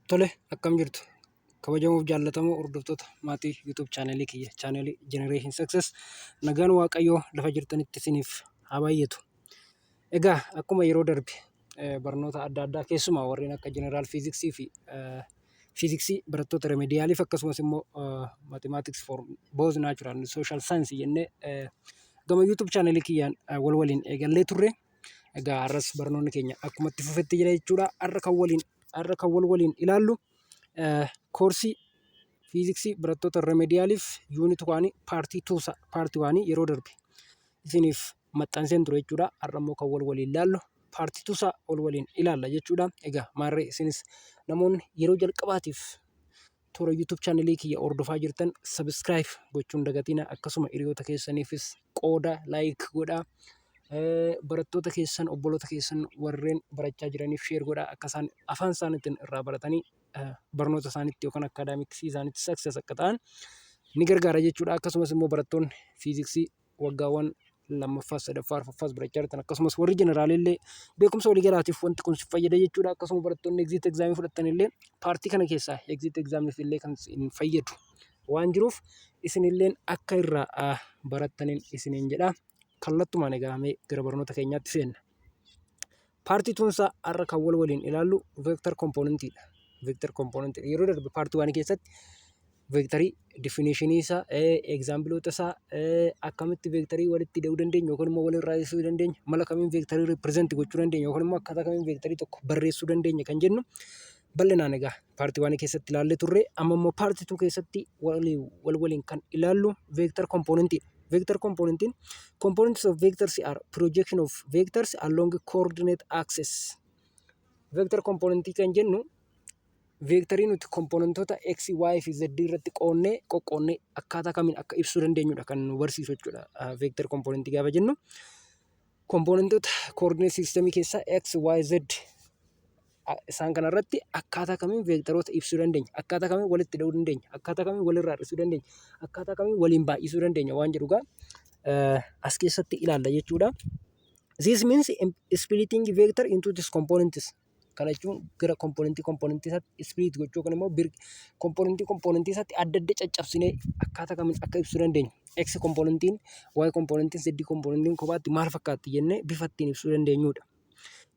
Tole, akkam jirtu kabajamoo fi jaallatamoo hordoftoota maatii YouTube chaanelii kiyya chaanelii Generation Success nagaan waaqayyoo lafa jirtanitti isiniif haa baay'atu. Egaa akkuma yeroo darbe barnoota adda addaa keessumaa warreen akka General Physics fi Fiiziksii barattoota Remediaaliif akkasumas immoo Mathematics for both Natural and Social Science jennee gama YouTube chaanelii kiyyaan wal waliin eegallee turre. Egaa har'as barnoonni keenya akkuma itti fufetti jira jechuudha. Har'a kan wal waliin ilaallu koorsii fiiziksii barattoota Remediaaliif yuunit 1 paartii 1 yeroo darbe isiniif maxxanseen ture jechuudha. Har'a immoo kan wal waliin ilaallu paartii 2 wal waliin ilaalla jechuudha. Egaa maarree isinis namoonni yeroo jalqabaatiif toora YouTube chaanelii kiyya hordofaa jirtan subscribe gochuun dagatina, akkasuma hiriyoota keessaniifis qooda like godhaa. Barattoota keessan obboloota keessan warreen barachaa jiraniif share godhaa, akka isaan afaan isaaniitiin irraa baratanii barnoota isaaniitti yookaan akaadaamiksii isaaniitti success akka ta'an ni gargaara jechuudha. Akkasumas immoo barattoonni fiiziksii waggaawwan lammaffaa, sadaffaa, arfaffaas barachaa jirtan akkasumas warri jeneraalillee beekumsa waliigalaatiif wanti kun si fayyada jechuudha. Akkasuma barattoonni exit exaamii fudhatan illee paartii kana keessaa exit exaamiif illee kan isin fayyadu waan jiruuf isinilleen akka irraa barattaniin isiniin jedha. Kallattumaan egaa mee gara barnoota keenyaatti seenna. Paartii tuunsaa har'a kan wal waliin ilaallu vector componentidha. Vector component yeroo darbe paartii 1 keessatti vectorii definitionii isaa, exampleota isaa, akkamitti vectorii walitti hidhuu dandeenya yookaan immoo walirraa ibsuu dandeenya, mala kamiin vectorii represent gochuu dandeenya yookaan immoo akkaataa kamiin vectorii tokko barreessuu dandeenya kan jennu bal'inaan egaa paartii 1 keessatti ilaallee turre. Amma immoo paartii 2 keessatti wal waliin kan ilaallu vector componentidha. Vector components of vectors are projection of vectors along coordinate axis. Vector component kan jennu vectorii nuti komponentoota x, y fi z irratti qoqqoonnee akkaataa kamiin akka ibsuu dandeenyudha kan nu barsiisu jechuudha. Vector component gaafa jennu komponentoota coordinate system keessaa x, y, z isaan kanarratti akkaataa kamiin veektaroota ibsuu dandeenya, akkaataa kamiin walitti hidhuu dandeenya, akkaataa kamiin walirraa hir'isuu dandeenya, akkaataa kamiin waliin baay'isuu dandeenya waan jedhu as keessatti ilaalla jechuudha. This means splitting vector into its components. Kana jechuun gara komponentii isaatti split gochuu yookaan immoo komponentii isaatti adda adda caccabsinee akkaataa kamiin akka ibsuu dandeenya. X komponentiin, Y komponentiin, Z komponentiin kophaatti maal fakkaatti jennee bifa ittiin ibsuu dandeenyudha.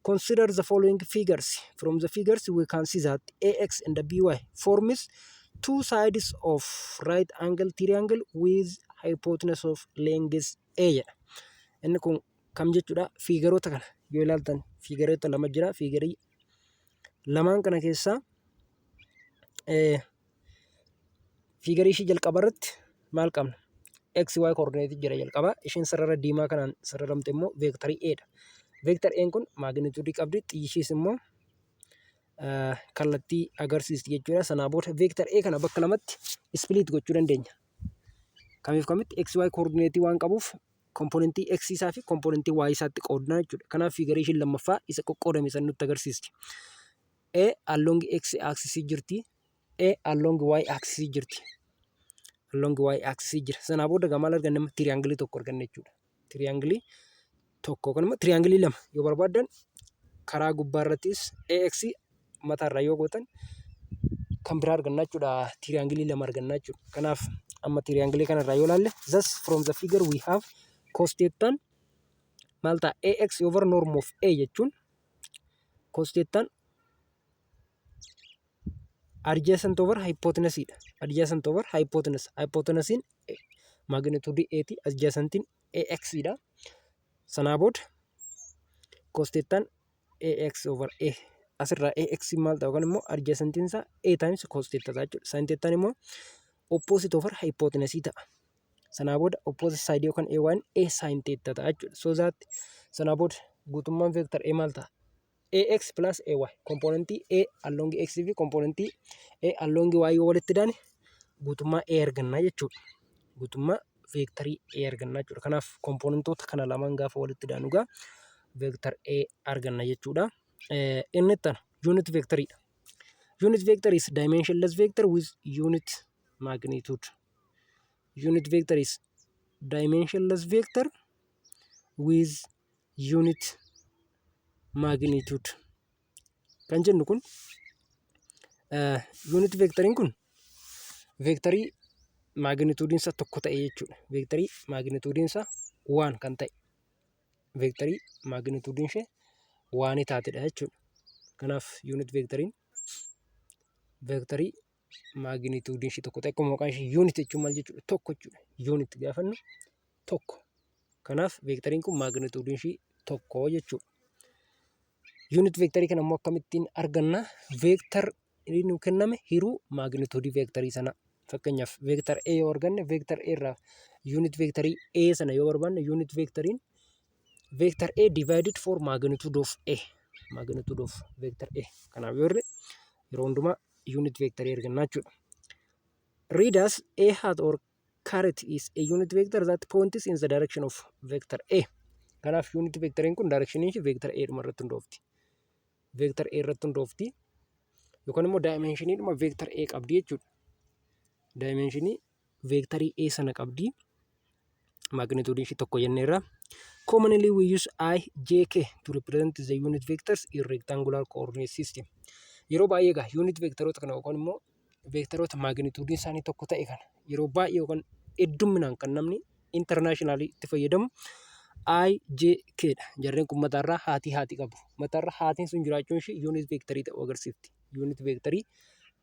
Consider the following figures. From the figures we can see that AX and the BY forms two sides of right angle triangle with hypotenuse of length A. Inni kun kam jechuudha? Figaroota kana yoo ilaaltan figaroota lama jira. Figarii lamaan kana keessaa figarii ishii jalqaba irratti maal qabna? XY coordinate jira jalqaba. Ishiin sarara diimaa kanaan sararamte immoo vectorii A dha. Vector A kun magnitude qabdi, xiyyi ishiis immoo kallattii agarsiisti jechuudha. Sanaa booda vector A kana bakka lamatti split gochuu dandeenya. Kamiif kamitti? XY coordinate waan qabuuf komponentii X isaa fi komponentii Y isaatti qoodna jechuudha. Kanaaf figarii ishiin lammaffaa isa qoqqoodame san nutti agarsiisti. A along X axis jirti, A along Y axis jirti. Along Y axis jira. Sanaa booda maal arganna? Triangle tokko arganna jechuudha. Triangle tokko kan triangle lama yoo barbaadan karaa gubbaa irrattis AX mataa irraa yoo gootan kan biraa arganna jechuudha. Triangle lama arganna jechuudha. Kanaaf amma triangle kana irraa yoo ilaalle, thus from the figure we have cos theta maal ta'a? AX over norm of A jechuun cos theta adjacent over hypotenuse dha. Adjacent over hypotenuse. Hypotenuse magnitude A ti, adjacent AX dha. Sanaa booda cos theta AX over A. Asirraa AX maal ta'a yookaan immoo adjacentiin isaa A times cos theta ta'a jechuudha. Sin theta immoo opposite over hypotenuse ta'a. Sanaa booda opposite side yookaan A1 A sin theta ta'a jechuudha. So that sanaa booda guutummaan vector A maal ta'a? AX plus AY. Komponentii A along X fi komponentii A along Y yoo walitti hidhani guutummaa A arganna jechuudha. Guutummaa vectorii A arganna jechuudha. Kanaaf komponentoota kana lamaan gaafa walitti hidhanu vector A arganna jechuudha. Inni tana unit vectoridha. Unit vector is dimensionless vector with unit magnitude. Unit vector is dimensionless vector with unit magnitude. Kan jennu kun Unit vectoriin kun vectorii magnituudiinsa tokko ta'e jechuudha. Vectorii magnituudiinsa 1 kan ta'e. Vectorii magnituudiin ishee 1 taatedha jechuudha. Kanaaf unit vectoriin vectorii magnituudiin ishee tokko ta'e. Akkuma maqaan ishee unit jechuun maal jechuudha? Tokko jechuudha. Unit gaafannu tokko. Kanaaf vectoriin kun magnituudiin ishee tokko jechuudha. Unit vectorii kana immoo akkamittiin arganna? Vector inni nu kenname hiruu magnituudii vectorii sana. Fakkeenyaaf vector A yoo arganne vector A irraa unit vectorii A sana yoo barbaanne unit vectoriin vector A divided for magnitude of A. Magnitude of vector A. Kanaaf yeroo hundumaa unit vectorii arganna jechuudha. Read as A hat or caret is a unit vector that points in the direction of vector A. Kanaaf unit vectoriin kun directionii ishee vector A dhuma irratti hundoofti. Vector A irratti hundoofti. Yookaan immoo dimensioniidhuma vector A qabdi jechuudha. Dimensionii vectorii A sana qabdi. Magnitude ishee tokko jenneerra. Commonly we use I, J, K to represent the unit vectors in rectangular coordinate system. Yeroo baay'ee egaa unit vectoroota kana yookaan immoo vectoroota magnituudiin isaanii tokko ta'e kana yeroo baay'ee yookaan hedduminaan kan namni internationally itti fayyadamu I, J, K dha. Jarreen kun mataarraa haati qabu. Mataarraa haatiin sun jiraachuun ishee unit vectorii ta'uu agarsiifti. Unit vectorii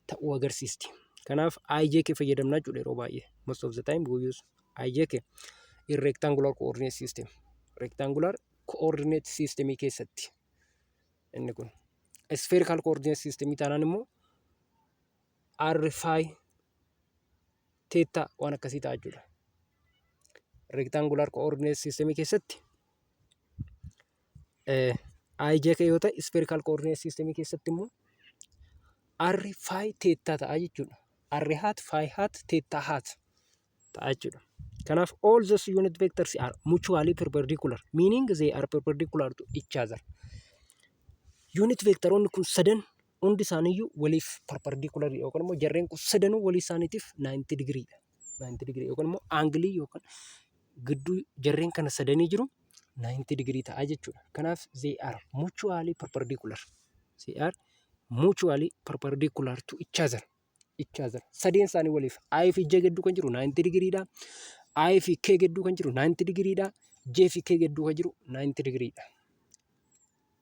ta'uu agarsiisti. Kanaaf I, J, K fayyadamna jechuudha yeroo baay'ee. Most of the time we use I, J, K in rectangular coordinate system. Rectangular coordinate system keessatti inni kun. Spherical coordinate system taanaan immoo R, phi, theta waan akkasii ta'a jechuudha. Rectangular coordinate system keessatti I, J, K yoo ta'e spherical coordinate system keessatti immoo R, phi, theta ta'a jechuudha. R hat, phi hat, theta hat ta'a jechuudha. Kanaaf all those unit vectors are mutually perpendicular, meaning they are perpendicular to each other. Unit vectoroonni kun sadan hundi isaaniiyyuu waliif perpendicular yookaan immoo jarreen kun sadanuu walii isaaniitiif 90 degree dha. 90 degree yookaan immoo anglii yookaan gidduu jarreen kana sadanii jiru 90 degree ta'a jechuudha. Kanaaf they are mutually perpendicular. They are mutually perpendicular to each other. Sadeen isaanii waliif I fi J gidduu kan jiru 90 degree dha. I fi K gidduu kan jiru 90 degree dha. J fi K gidduu kan jiru 90 degree dha.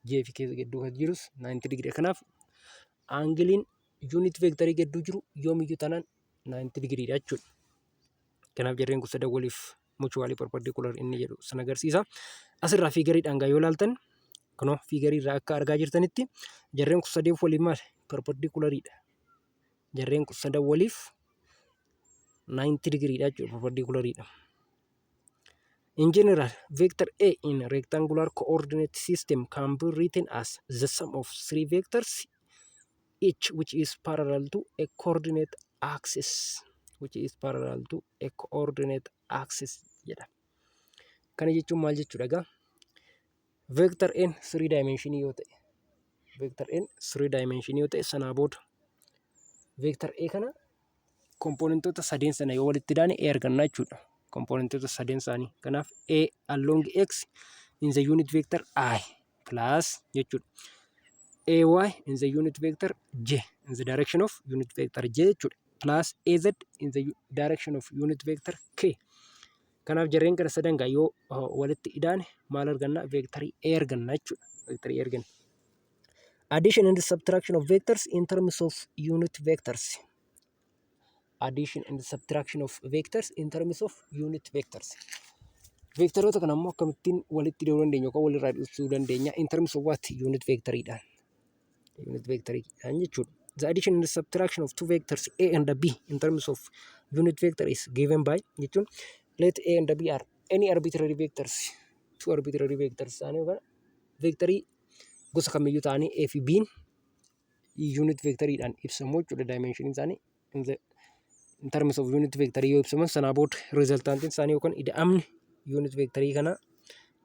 J fi K gidduu kan jirus 90 degree. Kanaaf angiliin unit vectorii gidduu jiru yoomiyyuu taanaan 90 degree dha jechuudha. Kanaaf jarreen kun sadan waliif mutually perpendicular inni jedhu san agarsiisa. Asirraa fiigariidhaan gaa yoo ilaaltan kunoo fiigarii irraa akka argaa jirtanitti jarreen kun sadeen waliif maal perpendicularidha. Jarreen kun sadan waliif 90 degree dha jechuudha, perpendicularidha. In general, vector A in a rectangular coordinate system can be written as the sum of three vectors each which is parallel to a coordinate axis. Jedha. Kana jechuun maal jechuudha egaa? Vector N 3 dimensionii yoo ta'e, sanaa booda vector A kana komponentoota sadeen sana yoo walitti daane A arganna jechuudha. Komponentoota sadeen isaanii. Kanaaf A along X in the unit vector I plus jechuudha. AY in the unit vector J in the direction of unit vector J jechuudha. Plus AZ in the direction of unit vector K. Kanaaf jarreen kana sadan gaa yoo walitti idaane maal arganna? Vectorii A arganna jechuudha. Vectorii A arganna. Addition and subtraction of vectors in terms of unit vectors. Addition and subtraction of vectors in terms of unit vectors. Vectoroota kana immoo akkamittiin walitti hidhuu dandeenya yookaan walirraa dhiyeessuu dandeenya? In terms of what? Unit vectoriidhaan. Unit vectoriidhaan jechuudha. The addition and subtraction of two vectors A and B in terms of unit vector is given by jechuun let A and B are any arbitrary vectors. Two arbitrary vectors isaanii yookaan vectorii gosa kamiyyuu ta'anii A fi B'n unit vectoriidhaan ibsamu jechuudha. Dimension isaanii in terms of unit vectorii yoo ibsaman sanaa booda resultantiin isaanii yookaan ida'amni unit vectorii kana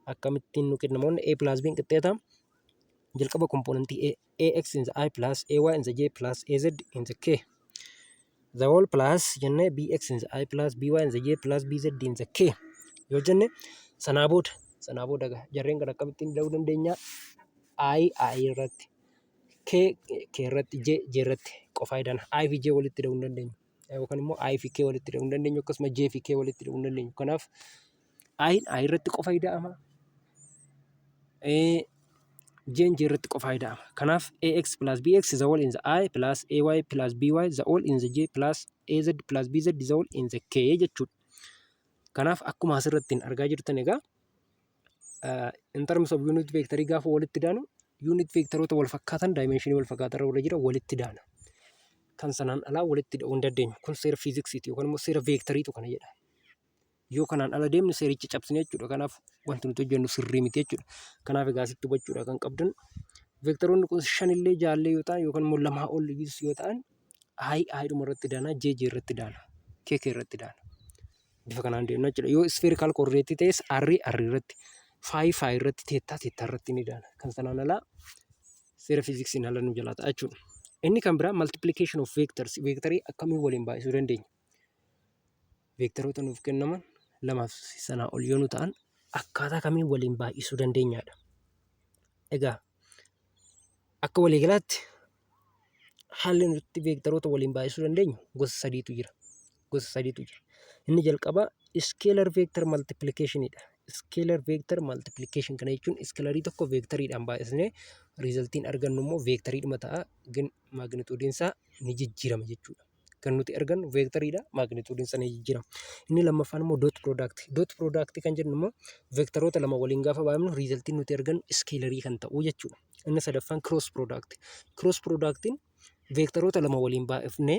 akkamittiin nu kennamoonni A plus B qixxeeta. Jalqaba komponentii AX in the I plus AY in the J plus AZ in the K. The whole plus jennee BX in the I plus BY in the J plus BZ in the K. Yoo jenne sanaa booda jarreen kana akkamittiin ida'uu dandeenya? I irratti, K irratti, J irratti qofaadhaan I fi J walitti hidhuu hin dandeenyu. Yookaan immoo I fi K walitti hidhuu hin dandeenyu akkasuma J fi K walitti hidhuu hin dandeenyu. Kanaaf I irratti qofa ida'ama. J irratti qofa ida'ama. Kanaaf AX plus BX is the whole in the I plus AY plus BY the whole in the J plus AZ plus BZ the whole in the K jechuudha. Kanaaf akkuma asirratti argaa jirtan egaa in terms of unit vector gaafa walitti daanu unit vectoroota wal fakkaatan dimensionii wal fakkaatan irra jira walitti daana. Kan sanaan alaa walitti hidhuu hin dandeenyu. Kun seera fiiziksiiti yookaan immoo seera veektariitu kana jedha. Yoo kanaan ala deemne seericha cabsine jechuudha. Kanaaf wanti nuti hojjennu sirrii miti jechuudha. Kanaaf egaa asitti hubachuudha kan qabdan. Veektoroonni kun shanillee jaallee yoo ta'an yookaan immoo lamaa ol yoo ta'an dhuma irratti daana, J irratti daana, KK irratti daana. Bifa kanaan deemna jechuudha. Yoo spherical coordinate ta'es R irratti, Phi irratti, Theta irratti ni daana. Kan sanaan alaa seera fiiziksiin ala nu jalaa ta'a jechuudha. Inni kan biraa multiplication of vectors. Vectorii akkamiin waliin baay'isuu dandeenya? Vectoroota nuuf kennaman lamaaf sanaa ol yoo nu ta'an akkaataa kamiin waliin baay'isuu dandeenyaadha. Egaa akka waliigalaatti haalli nuti vectoroota waliin baay'isuu dandeenyu gosa sadiitu jira. Inni jalqabaa scalar vector multiplicationidha. Scalar vector multiplication kana jechuun scalarii tokko vectoriidhaan baay'isnee resultiin argannu immoo vectoriidhuma ta'a ግን magnituudiin isaa ni jijjiirama jechuudha. Kan nuti argannu vectoriidha, magnituudiin isaa ni jijjiirama. Inni lammaffaan immoo dot product. Dot product kan jennu immoo vectoroota lama waliin gaafa baay'ifnu resultiin nuti argannu scalarii kan ta'u jechuudha. Inni sadaffaan cross product. Cross productiin vectoroota lama waliin baay'ifnee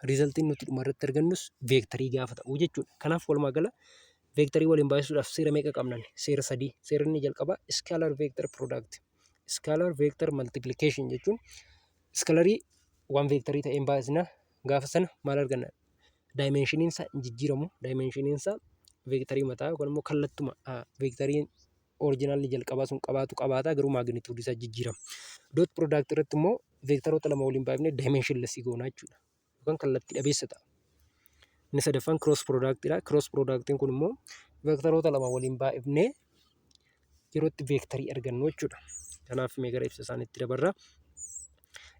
resultiin nuti dhuma irratti argannus vectorii gaafa ta'u jechuudha. Kanaaf walumaa gala vectorii waliin baay'isuudhaaf seera meeqa qabna? Seera sadii. Seerni jalqabaa scalar vector product. Scalar vector multiplication jechuun scalarii waan vectorii ta'een baay'isna gaafa sana maal arganna? Dimensioniin isaa jijjiiramu. Dimensioniin isaa vectorii mataa yookaan immoo kallattuma vectoriin originaalli jalqabaa sun qabaata garuu magnituudii isaa jijjiirama. Dot product irratti immoo vectoroota lama waliin baay'ifnee dimensionless goona jechuudha. Yookaan kallattii dhabeessa ta'a. Inni sadaffaan cross productidha. Cross productiin kun immoo vectoroota lama waliin baay'ifnee yerootti vectorii argannu jechuudha. Kanaaf mee gara ibsa isaaniitti dabarra.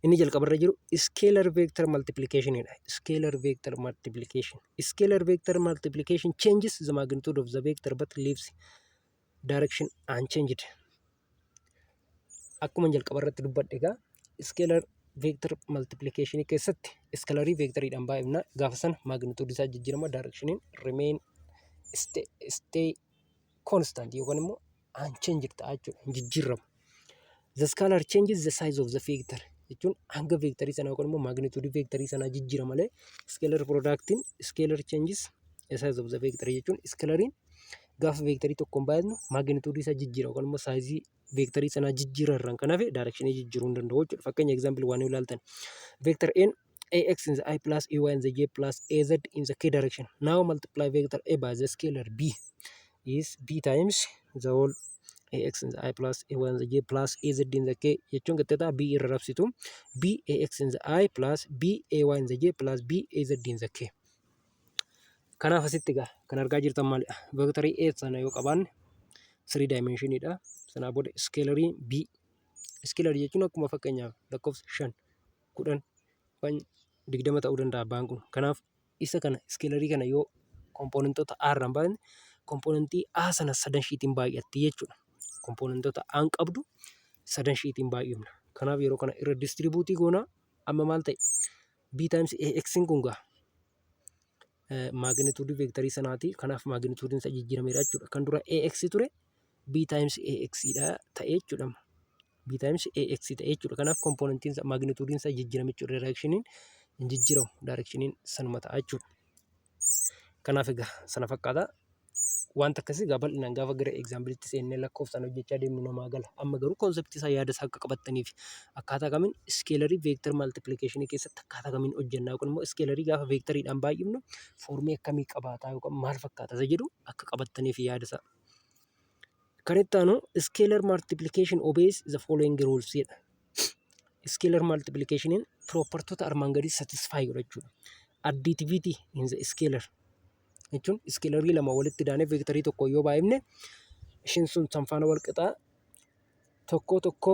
Inni jalqabarra jiru scalar vector multiplicationidha. Scalar vector multiplication. Scalar vector multiplication changes the magnitude of the vector but leaves direction unchanged. Akkuma jalqabarratti dubbadhe egaa scalar vector multiplication keessatti scalarii vectoriidhaan baay'ifna gaafa sana magnitude isaa jijjiirama, directioniin remain stay constant yookaan immoo unchanged ta'a jechuudha. Jijjiirama. The scalar changes the size of the vector jechuun hanga vectorii sana yookaan immoo magnitude vectorii sana jijjiira malee scalar productiin scalar changes the size of the vector jechuun scalariin gaafa vectorii tokkoon baay'ifnu magnitude isaa jijjiira yookaan immoo saayizii vectorii sana jijjiira irraan kan hafe directionii jijjiiruu hin danda'u jechuudha. Fakkeenya example waan ilaaltan vector n ax in the I plus ay in the j plus az in the k direction. Now multiply vector a by the scalar b is b times the whole ax in the I plus ay in the j plus az in the k jechuun gattata b irra rabsitu b ax in the I plus b ay in the j plus b az in the k. Kanaaf asitti egaa kan argaa jirtan maalidha? Vectorii a sana yoo qabaanne 3 dimensionidha. Sanaa booda scalarii b. Scalarii jechuun akkuma fakkeenyaaf lakkoofsa 5, 10, 20 ta'uu danda'a abbaan kun. Kanaaf isa kana scalarii kana yoo kompoonentoota a irraan baay'ifne kompoonentii a sana sadan shiitiin baay'atti jechuudha. Kompoonentoota a qabdu sadan shiitiin baay'ifna. Kanaaf yeroo kana irra distribuutii goona amma maal ta'e b times ax kun gaa magnitude vectorii sanaati. Kanaaf magnituudiin isaa jijjiirameera jechuudha. Kan dura ax ture b times ax dha ta'ee jechuudha. B times ax ta'ee jechuudha. Kanaaf kompoonentiin isaa magnituudiin isaa jijjiirame jechuudha. Directioniin hin jijjiiramu. Directioniin sanuma ta'a jechuudha. Kanaaf egaa sana fakkaata. Wanta akkasii gaa bal'inaan gaafa gara exampleetti seennee lakkoofsaan hojjechaa deemnu namaa gala. Amma garuu konseptii isaa yaada isaa akka qabattaniif akkaataa kamiin scalarii vector multiplication keessatti akkaataa kamiin hojjennaa yookaan immoo scalarii gaafa vectoriidhaan baay'ifnu foormii akkamii qabaataa yookaan maal fakkaata isa jedhu akka qabattaniif yaada isaa. Kan itti aanu scalar multiplication obeys the following rules jedha. Scalar multiplicationin propertoota armaan gadii satisfy godha jechuudha. Additivity in the scalar jechuun scalarii lama walitti daanee vectorii tokko yoo baay'ifne ishiin sun sanfaana wal qixaa tokko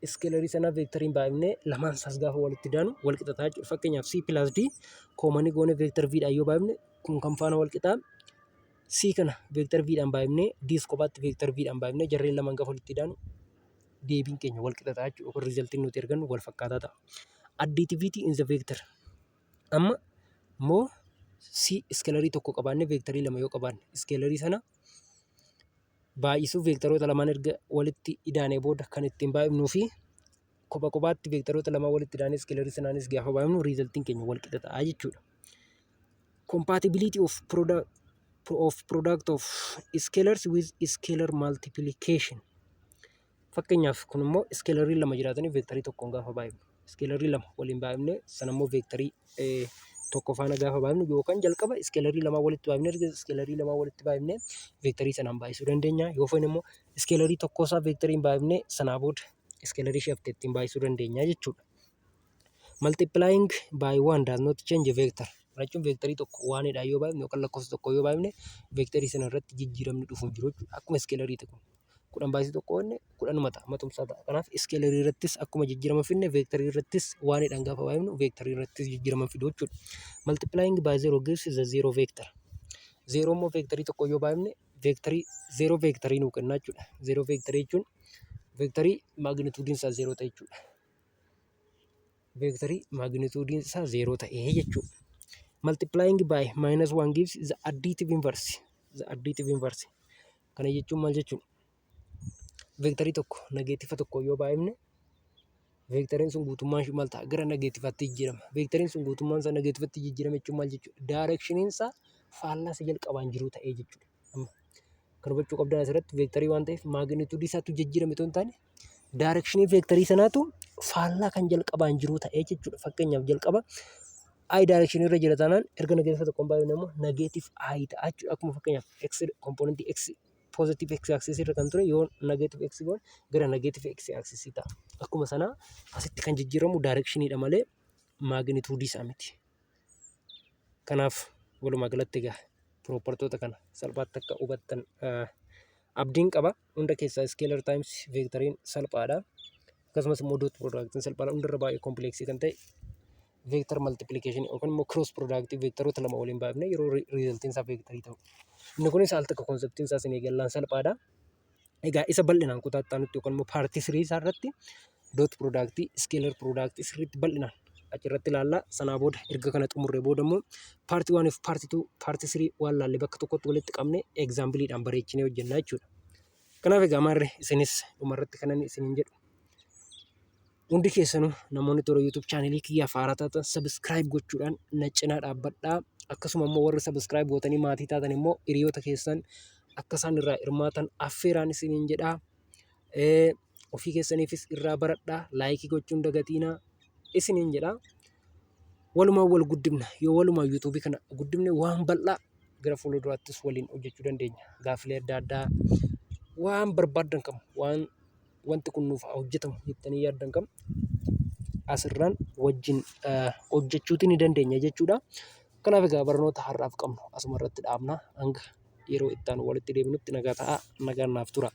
iskelerii sana veektariin baay'ifnee lamaan isaas gaafa walitti daanu wal qixataa jechuudha. Fakkeenyaaf C plus D koomanii goone veektar V'dhaan yoo baay'ifne kun kan faana wal qixaa C kana veektar V'dhaan baay'ifnee D's kophaatti veektar V'dhaan baay'ifnee jarreen lamaan gaafa walitti daanu deebiin keenya wal qixataa jechuudha. Yookaan riizaltiin nuti ergannu wal fakkaataa ta'a. Additivity in the vector. Amma immoo C iskelerii tokko qabaannee veektarii lama yoo qabaanne iskelerii sana baay'isuuf veektaroota lamaan erga walitti idaanee booda kan ittiin baay'ifnuu fi kophaatti veektaroota lamaan walitti idaanee iskelerii sanaanis gaafa baay'ifnu riizaltiin keenya wal qixa ta'a jechuudha. Compatibility of product of scalars with scalar multiplication. Fakkeenyaaf kun immoo iskelerii lama jiraatanii veektarii tokkoon gaafa baay'ifnu iskelerii lama waliin baay'ifne sana immoo veektarii tokko faana gaafa baay'ifnu yookaan jalqaba iskelerii lamaa walitti baay'ifne erga iskelerii lamaa walitti baay'ifne veektarii sanaan baay'isuu dandeenya. Yoo feene immoo iskelerii tokkoosaa veektariin baay'ifne sanaa booda iskelerii shafte ittiin baay'isuu dandeenya jechuudha. Multiplying by one does not change vector. Jechuun veektarii tokko waanidhaan yoo baay'ifne yookaan lakkoofsa tokko yoo baay'ifne veektarii sana irratti jijjiiramni dhufu hin jiru jechuudha. Akkuma iskelerii tokko kudhan baay'isuu tokko wanne kudhanuma ta'a matumsaa ta'a. Kanaaf iskelerii irrattis akkuma jijjiirama finne veektarii irrattis waanidhaan gaafa baay'ifnu veektarii irrattis jijjiirama fidu jechuudha. Multiplying by zero gives the zero vector. Zero immoo veektarii tokko yoo baay'ifne veektarii zero veektarii nuu kenna jechuudha. Zero veektarii jechuun veektarii maagnituudiin isaa zero ta'e jechuudha. Veektarii maagnituudiin isaa zero ta'e jechuudha. Multiplying by minus one gives the additive inverse. The additive inverse. Kana jechuun maal jechuudha? Veektarii tokko negeetifa tokko yoo baay'ifne veektariin sun guutummaan ishee maal ta'a? Gara negeetifaatti jijjiirama. Veektariin sun guutummaan isaa negeetifatti jijjiirama jechuun maal jechuudha? Daayireekshiniin isaa faallaa isa jalqabaan jiru ta'ee jechuudha. Kan hubachuu qabdan asirratti veektarii waan ta'eef maagnituudii isaatu jijjiirame osoo hin taane daayireekshinii veektarii sanaatu faallaa kan jalqabaan jiru ta'ee jechuudha. Fakkeenyaaf jalqaba I daayireekshinii irra jira taanaan erga negeetifa tokkoon baay'ifne immoo negeetiif I ta'a jechuudha. Akkuma fakkeenyaaf X kompoonentii X positive X axis irra kan ture yoo negative X goone gara negative X axis ta'a. Akkuma sana asitti kan jijjiiramu daayireekshiniidha malee maagnituudii isaa miti. Kanaaf walumaa galatti egaa piroopartoota kana salphaatti akka hubattan abdiin qaba. Hunda keessaa scalar times veektariin salphaadha. Akkasumas immoo dot productiin salphaadha. Hundarra baay'ee kompleksii kan ta'e veektar multiplication yookaan immoo cross productii veektaroota lama waliin baay'ifne yeroo riizaltiin isaa veektarii ta'u. Inni kunis al takka konseptiin isaa isin eegallaan salphaadha. Egaa isa bal'inaan kutaattaa nutti yookaan immoo paartii sirii isaa irratti dot productii scalar productii sirriitti bal'inaan achirratti ilaallaa. Sanaa booda erga kana xumurree booda immoo paartii 1 fi paartii 2 paartii 3 waan laallee bakka tokkotti walitti qabne egzaambiliidhaan bareechinee hojjennaa jechuudha. Kanaaf egaa maarree isinis dhumarratti kanan isiniin jedhu. Hundi keessanuu namoonni toora YouTube chaanelii kiyyaaf haaraa taatan sabiskiraayib gochuudhaan na cinaa dhaabbadhaa. Akkasuma immoo warri sabiskiraayib gootanii maatii taatan immoo hiriyoota keessan akka isaan irraa hirmaatan affeeraan isiniin jedhaa. Ofii keessaniifis irraa baradhaa. Laayikii gochuun dagatiinaa isiniin jedhaa. Walumaa wal guddimna. Yoo walumaa yuutuubii kana guddimne waan bal'aa gara fuulduraattis waliin hojjechuu dandeenya. Gaaffilee adda addaa waan barbaadan kam wanti kun nuuf hojjetamu jettanii yaaddan kam asirraan wajjin hojjechuutii ni dandeenya jechuudha. Kanaaf egaa barnoota har'aaf qabnu asuma irratti dhaabna. Hanga yeroo itti aanu walitti deebinutti nagaa ta'aa. Nagaan naaf tura.